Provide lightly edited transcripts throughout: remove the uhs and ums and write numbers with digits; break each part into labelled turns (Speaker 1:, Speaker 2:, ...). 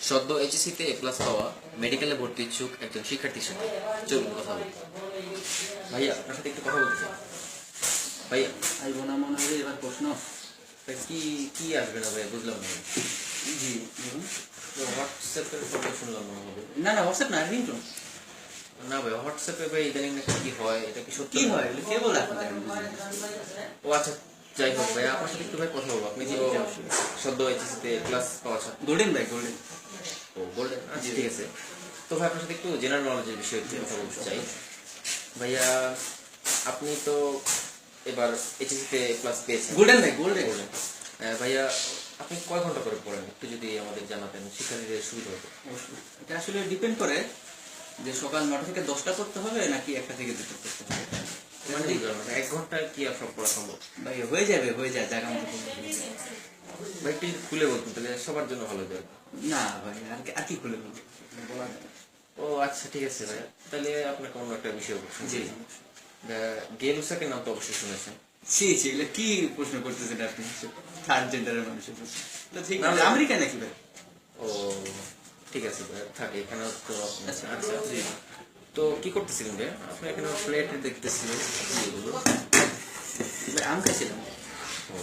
Speaker 1: সদ্য এইচএসসিতে এ প্লাস পাওয়া মেডিকেলে ভর্তি ইচ্ছুক একজন শিক্ষার্থীর সাথে চলুন কথা বলি। ভাইয়া আপনার সাথে একটু কথা বলতে চাই। ভাইয়া
Speaker 2: আইব না মনে হয় এবার প্রশ্ন।
Speaker 1: ভাই কি কি আসবে না ভাইয়া, বুঝলাম না।
Speaker 2: জি বলুন।
Speaker 1: হোয়াটসঅ্যাপের কথা শুনলাম মনে হবে।
Speaker 2: না না হোয়াটসঅ্যাপ না, রিংটোন।
Speaker 1: না ভাই, হোয়াটসঅ্যাপে ভাই ইদানিং নাকি কি হয়, এটা কি সত্যি?
Speaker 2: কি হয় কে বলে আপনাদের?
Speaker 1: ও আচ্ছা, যাই হোক ভাই, আপনার সাথে একটু ভাই কথা বলবো। আপনি যে সদ্য এইচএসসিতে ক্লাস পাওয়া ছাত্র।
Speaker 2: গোল্ডেন ভাই, গোল্ডেন।
Speaker 1: ও বললেন, আচ্ছা ঠিক আছে। তো ভাই আপনার সাথে একটু জেনারেল নলেজের বিষয়ে একটু কথা বলতে চাই। ভাইয়া আপনি তো এবার এইচএসসিতে ক্লাস পেয়েছেন।
Speaker 2: গোল্ডেন ভাই, গোল্ডেন।
Speaker 1: বললেন ভাইয়া আপনি কয় ঘন্টা করে পড়েন, একটু যদি আমাদের জানাতেন শিক্ষার্থীদের সুবিধা হতো।
Speaker 2: অবশ্যই এটা আসলে ডিপেন্ড করে যে সকাল 9টা থেকে 10টা করতে হবে নাকি 1টা থেকে 2টা করতে হবে।
Speaker 1: মানে এক ঘন্টায় কি আর সব পড়া সম্ভব?
Speaker 2: ভাই হয়ে যাবে, হয়ে যায় জায়গা মতো।
Speaker 1: ভাই একটু যদি খুলে বলতেন তাহলে সবার জন্য ভালো হতো।
Speaker 2: না ভাই আর কি খুলে বলবো, বলা যায় না।
Speaker 1: ও আচ্ছা ঠিক আছে ভাইয়া, তাহলে আপনাকে অন্য একটা বিষয় বলছেন।
Speaker 2: জি
Speaker 1: গেলুসাকের নাম তো অবশ্যই শুনেছেন।
Speaker 2: ছি ছি, এগুলো কি প্রশ্ন করতেছেন আপনি? থার্ড জেন্ডারের মানুষের প্রশ্ন এটা ঠিক না।
Speaker 1: না,
Speaker 2: আমেরিকা নাকি ভাই?
Speaker 1: ও ঠিক আছে ভাইয়া, থাকে এখানে তো।
Speaker 2: আচ্ছা
Speaker 1: আচ্ছা
Speaker 2: জি।
Speaker 1: তো কি করতেছিলেন ভাইয়া? আপনি এখানে প্লেটে দেখতেছিলেন কি এগুলো?
Speaker 2: ভাই আম খাইছিলাম।
Speaker 1: ও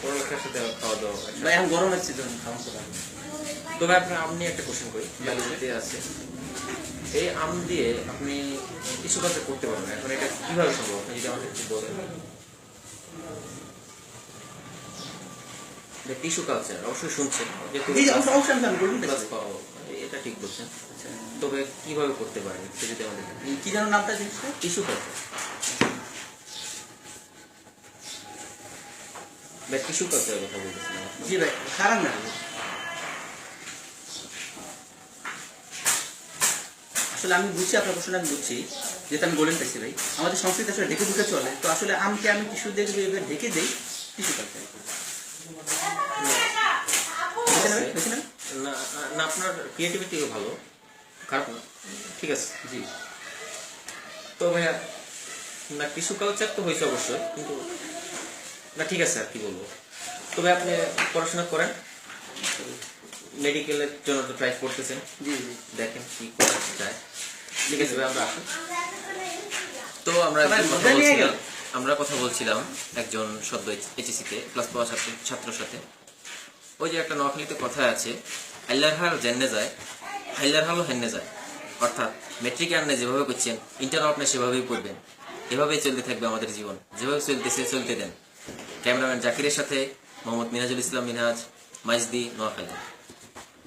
Speaker 1: পড়ালেখার সাথে খাওয়া দাওয়া
Speaker 2: ভাই এখন গরম হচ্ছে তো খাওয়া তো লাগবে।
Speaker 1: তো ভাই আপনার আম নিয়ে একটা কোশ্চেন করি, বায়োলজিতে আছে। এই আম দিয়ে আপনি কিছু কাজ করতে পারবেন, এখন এটা কিভাবে সম্ভব আপনি যদি আমাকে একটু বলেন। টিস্যু কালচার অবশ্যই শুনছেন, যেহেতু
Speaker 2: জি অবশ্যই আমি বলুন।
Speaker 1: ক্লাস পাওয়া, এটা ঠিক বলছেন। তবে কিভাবে করতে পারেন একটু যদি আমাদের
Speaker 2: কি যেন নামটা জিনিসটা?
Speaker 1: Tissue culture. ভাই টিস্যু কালচারের কথা বলতেছিলাম।
Speaker 2: জি ভাই খারাপ না। আসলে আমি বুঝছি আপনার প্রশ্নটা, আমি বুঝছি, যেহেতু আমি বলেন পাইছি ভাই আমাদের সংস্কৃতি আসলে ঢেকে ঢুকে চলে, তো আসলে আমকে আমি টিস্যু দিয়ে যদি এবার ঢেকে দেই টিস্যু কালচার।
Speaker 1: না না, আপনার ক্রিয়েটিভিটিও ভালো, খারাপ না, ঠিক আছে।
Speaker 2: জি
Speaker 1: তো ভাইয়া না, টিস্যু কালচার তো হয়েছে অবশ্যই, কিন্তু না ঠিক আছে, আর কি বলবো। তবে আপনি পড়াশোনা করেন, মেডিকেলের জন্য তো ট্রাই করতেছেন।
Speaker 2: জি জি
Speaker 1: দেখেন কি করা যায়। ঠিক আছে ভাই, আমরা আসি। তো আমরা কথা বলছিলাম একজন সদ্য এইচএসসিতে ক্লাস পাওয়া ছাত্রের সাথে। ওই যে একটা নোয়াখালীতে কথা আছে, আল্লাহর হাল জেনে যায়, হাইলার হালও হেনে যায়। অর্থাৎ মেট্রিক আনলে যেভাবে করছেন, ইন্টার আপনি সেভাবেই করবেন। এভাবেই চলতে থাকবে আমাদের জীবন, যেভাবে চলতেছে চলতে দেন। ক্যামেরাম্যান জাকিরের সাথে মোহাম্মদ মিনাজুল ইসলাম মিনহাজ, মাইজদি, নোয়াখালী।